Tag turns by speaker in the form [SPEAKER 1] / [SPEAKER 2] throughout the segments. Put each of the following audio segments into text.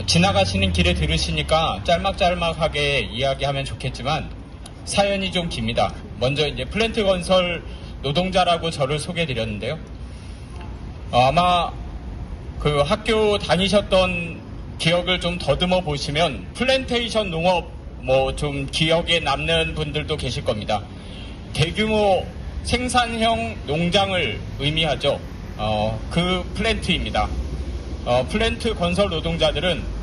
[SPEAKER 1] 지나가시는 길에 들으시니까 짤막짤막하게 이야기하면 좋겠지만 사연이 좀 깁니다. 먼저 이제 플랜트 건설 노동자라고 저를 소개해드렸는데요. 아마 그 학교 다니셨던 기억을 좀 더듬어 보시면 플랜테이션 농업 뭐 좀 기억에 남는 분들도 계실 겁니다. 대규모 생산형 농장을 의미하죠. 그 플랜트입니다. 플랜트 건설 노동자들은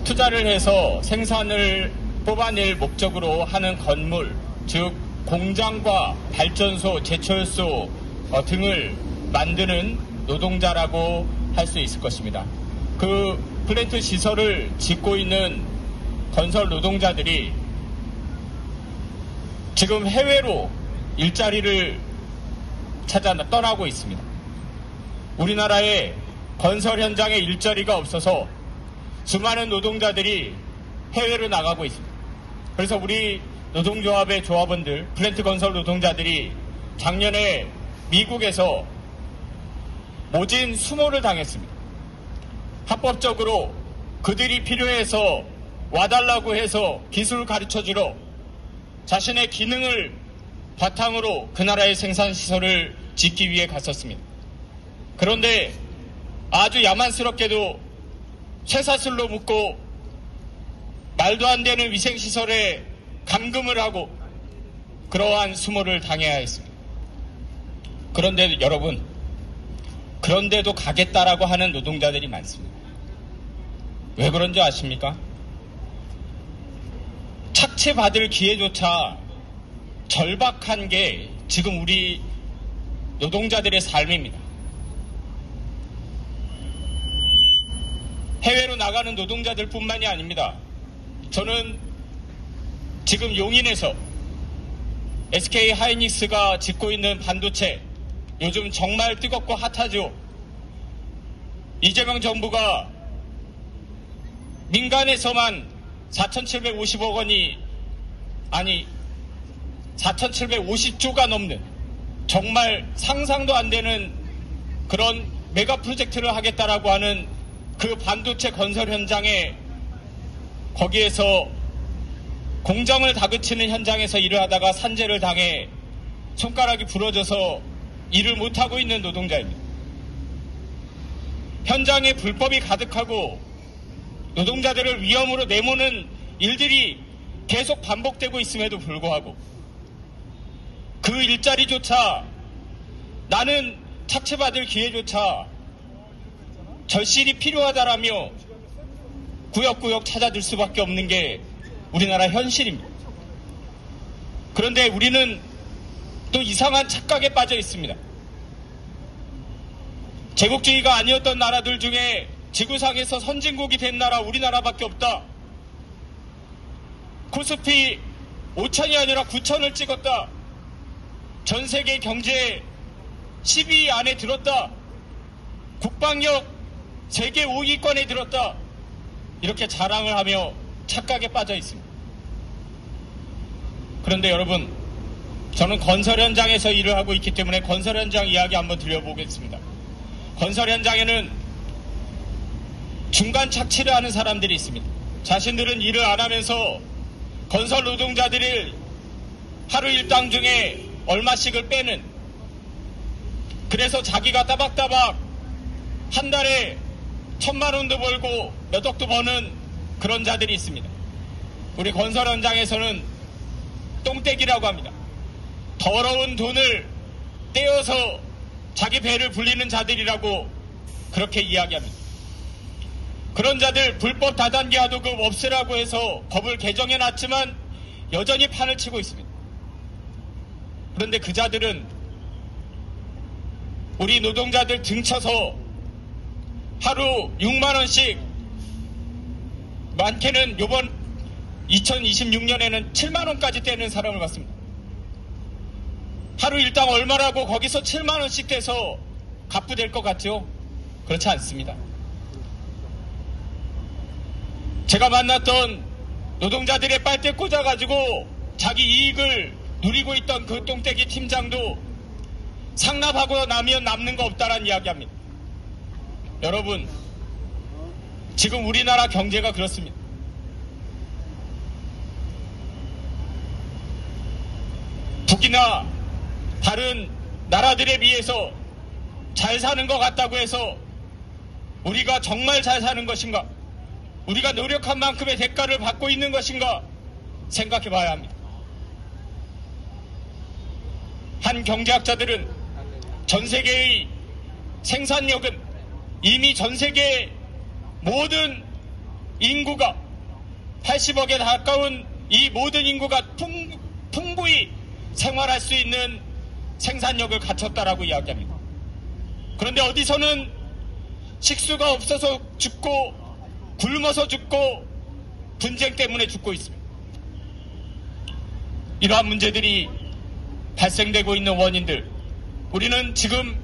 [SPEAKER 1] 투자를 해서 생산을 뽑아낼 목적으로 하는 건물, 즉 공장과 발전소, 제철소 등을 만드는 노동자라고 할 수 있을 것입니다. 그 플랜트 시설을 짓고 있는 건설 노동자들이 지금 해외로 일자리를 찾아 떠나고 있습니다. 우리나라에 건설 현장에 일자리가 없어서 수많은 노동자들이 해외로 나가고 있습니다. 그래서 우리 노동조합의 조합원들, 플랜트 건설 노동자들이 작년에 미국에서 모진 수모를 당했습니다. 합법적으로 그들이 필요해서 와달라고 해서 기술을 가르쳐주러 자신의 기능을 바탕으로 그 나라의 생산시설을 짓기 위해 갔었습니다. 그런데 아주 야만스럽게도 쇠사슬로 묶고 말도 안 되는 위생시설에 감금을 하고 그러한 수모를 당해야 했습니다. 그런데 여러분, 그런데도 가겠다라고 하는 노동자들이 많습니다. 왜 그런지 아십니까? 착취받을 기회조차 절박한 게 지금 우리 노동자들의 삶입니다. 해외로 나가는 노동자들 뿐만이 아닙니다. 저는 지금 용인에서 SK 하이닉스가 짓고 있는 반도체, 요즘 정말 뜨겁고 핫하죠. 이재명 정부가 민간에서만 4,750억 원이, 아니 4,750조가 넘는 정말 상상도 안 되는 그런 메가 프로젝트를 하겠다라고 하는 그 반도체 건설 현장에, 거기에서 공정을 다그치는 현장에서 일을 하다가 산재를 당해 손가락이 부러져서 일을 못하고 있는 노동자입니다. 현장에 불법이 가득하고 노동자들을 위험으로 내모는 일들이 계속 반복되고 있음에도 불구하고 그 일자리조차, 나는 착취받을 기회조차 절실히 필요하다라며 구역구역 찾아들 수밖에 없는 게 우리나라 현실입니다. 그런데 우리는 또 이상한 착각에 빠져 있습니다. 제국주의가 아니었던 나라들 중에 지구상에서 선진국이 된 나라 우리나라밖에 없다. 코스피 5천이 아니라 9천을 찍었다. 전 세계 경제 10위 안에 들었다. 국방력 세계 5위권에 들었다. 이렇게 자랑을 하며 착각에 빠져 있습니다. 그런데 여러분, 저는 건설 현장에서 일을 하고 있기 때문에 건설 현장 이야기 한번 드려보겠습니다. 건설 현장에는 중간 착취를 하는 사람들이 있습니다. 자신들은 일을 안 하면서 건설 노동자들을 하루 일당 중에 얼마씩을 빼는, 그래서 자기가 따박따박 한 달에 1,000만 원도 벌고 몇 억도 버는 그런 자들이 있습니다. 우리 건설 현장에서는 똥떼기라고 합니다. 더러운 돈을 떼어서 자기 배를 불리는 자들이라고 그렇게 이야기합니다. 그런 자들 불법 다단계 하도급 없애라고 해서 법을 개정해놨지만 여전히 판을 치고 있습니다. 그런데 그 자들은 우리 노동자들 등쳐서 하루 6만 원씩, 많게는 이번 2026년에는 7만 원까지 떼는 사람을 봤습니다. 하루 일당 얼마라고 거기서 7만 원씩 떼서 갑부될 것 같죠? 그렇지 않습니다. 제가 만났던 노동자들의 빨대 꽂아가지고 자기 이익을 누리고 있던 그 똥떼기 팀장도 상납하고 나면 남는 거 없다라는 이야기합니다. 여러분, 지금 우리나라 경제가 그렇습니다. 북이나 다른 나라들에 비해서 잘 사는 것 같다고 해서 우리가 정말 잘 사는 것인가? 우리가 노력한 만큼의 대가를 받고 있는 것인가? 생각해 봐야 합니다. 한 경제학자들은 전 세계의 생산력은 이미 전 세계 모든 인구가 80억에 가까운 이 모든 인구가 풍부히 생활할 수 있는 생산력을 갖췄다라고 이야기합니다. 그런데 어디서는 식수가 없어서 죽고 굶어서 죽고 분쟁 때문에 죽고 있습니다. 이러한 문제들이 발생되고 있는 원인들, 우리는 지금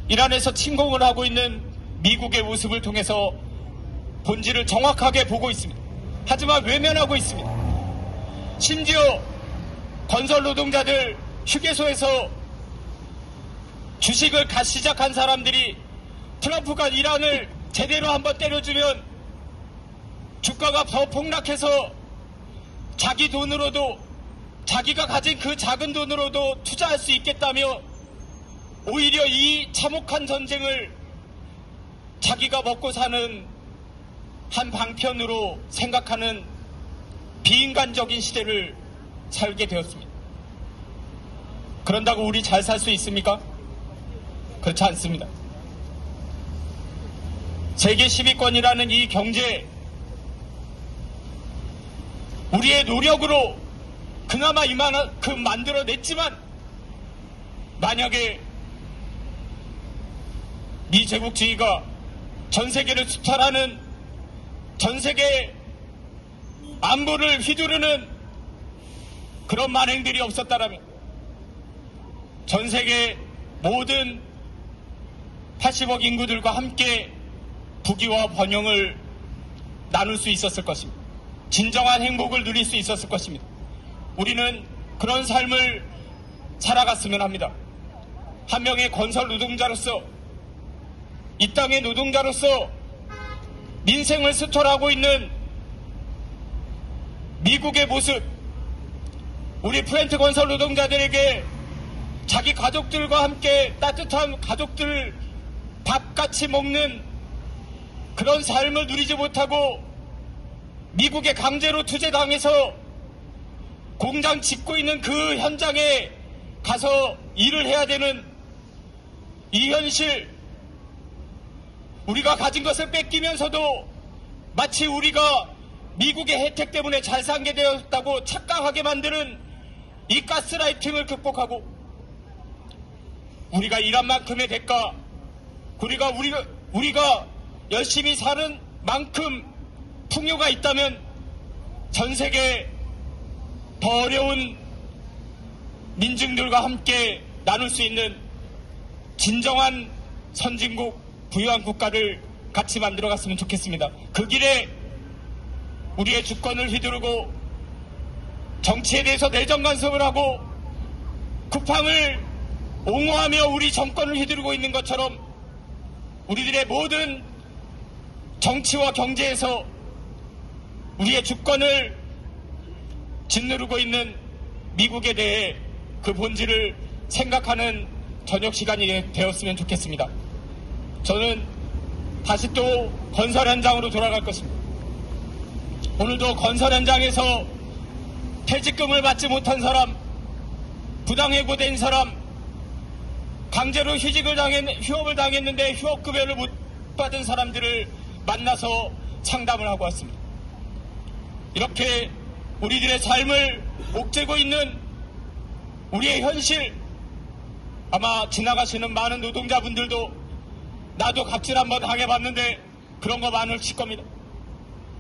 [SPEAKER 1] 이란에서 침공을 하고 있는 미국의 모습을 통해서 본질을 정확하게 보고 있습니다. 하지만 외면하고 있습니다. 심지어 건설 노동자들 휴게소에서 주식을 갓 시작한 사람들이 트럼프가 이란을 제대로 한번 때려주면 주가가 더 폭락해서 자기 돈으로도, 자기가 가진 그 작은 돈으로도 투자할 수 있겠다며 오히려 이 참혹한 전쟁을 자기가 먹고 사는 한 방편으로 생각하는 비인간적인 시대를 살게 되었습니다. 그런다고 우리 잘 살 수 있습니까? 그렇지 않습니다. 세계 10위권이라는 이 경제, 우리의 노력으로 그나마 이만큼 만들어냈지만, 만약에 미제국주의가 전 세계를 수탈하는, 전 세계 안보를 휘두르는 그런 만행들이 없었다라면 전 세계 모든 80억 인구들과 함께 부귀와 번영을 나눌 수 있었을 것입니다. 진정한 행복을 누릴 수 있었을 것입니다. 우리는 그런 삶을 살아갔으면 합니다. 한 명의 건설 노동자로서, 이 땅의 노동자로서 민생을 수탈하고 있는 미국의 모습, 우리 플랜트 건설 노동자들에게 자기 가족들과 함께 따뜻한 가족들 밥같이 먹는 그런 삶을 누리지 못하고 미국에 강제로 투제당해서 공장 짓고 있는 그 현장에 가서 일을 해야 되는 이 현실, 우리가 가진 것을 뺏기면서도 마치 우리가 미국의 혜택 때문에 잘 살게 되었다고 착각하게 만드는 이 가스라이팅을 극복하고, 우리가 일한 만큼의 대가, 우리가 열심히 사는 만큼 풍요가 있다면 전 세계 더 어려운 민중들과 함께 나눌 수 있는 진정한 선진국, 부유한 국가를 같이 만들어갔으면 좋겠습니다. 그 길에 우리의 주권을 휘두르고 정치에 대해서 내정 간섭을 하고 쿠팡을 옹호하며 우리 정권을 휘두르고 있는 것처럼 우리들의 모든 정치와 경제에서 우리의 주권을 짓누르고 있는 미국에 대해 그 본질을 생각하는 저녁 시간이 되었으면 좋겠습니다. 저는 다시 또 건설 현장으로 돌아갈 것입니다. 오늘도 건설 현장에서 퇴직금을 받지 못한 사람, 부당해고된 사람, 강제로 휴업을 당했는데 휴업급여를 못 받은 사람들을 만나서 상담을 하고 왔습니다. 이렇게 우리들의 삶을 옥죄고 있는 우리의 현실, 아마 지나가시는 많은 노동자분들도 나도 갑질 한번 당해봤는데 그런 거 많으실 겁니다.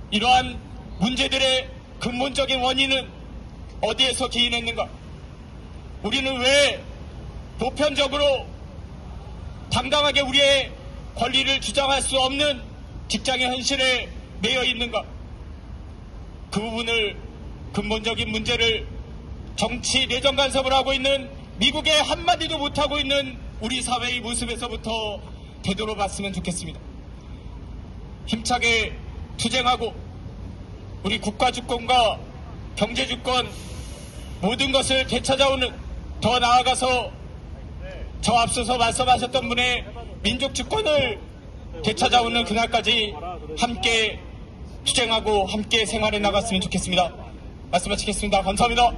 [SPEAKER 1] 이러한 문제들의 근본적인 원인은 어디에서 기인했는가? 우리는 왜 보편적으로 당당하게 우리의 권리를 주장할 수 없는 직장의 현실에 매여 있는가? 그 부분을, 근본적인 문제를 정치 내정 간섭을 하고 있는 미국에 한마디도 못하고 있는 우리 사회의 모습에서부터 되돌아봤으면 좋겠습니다. 힘차게 투쟁하고 우리 국가 주권과 경제 주권 모든 것을 되찾아오는, 더 나아가서 저 앞서서 말씀하셨던 분의 민족 주권을 되찾아오는 그날까지 함께 투쟁하고 함께 생활해 나갔으면 좋겠습니다. 말씀 마치겠습니다. 감사합니다.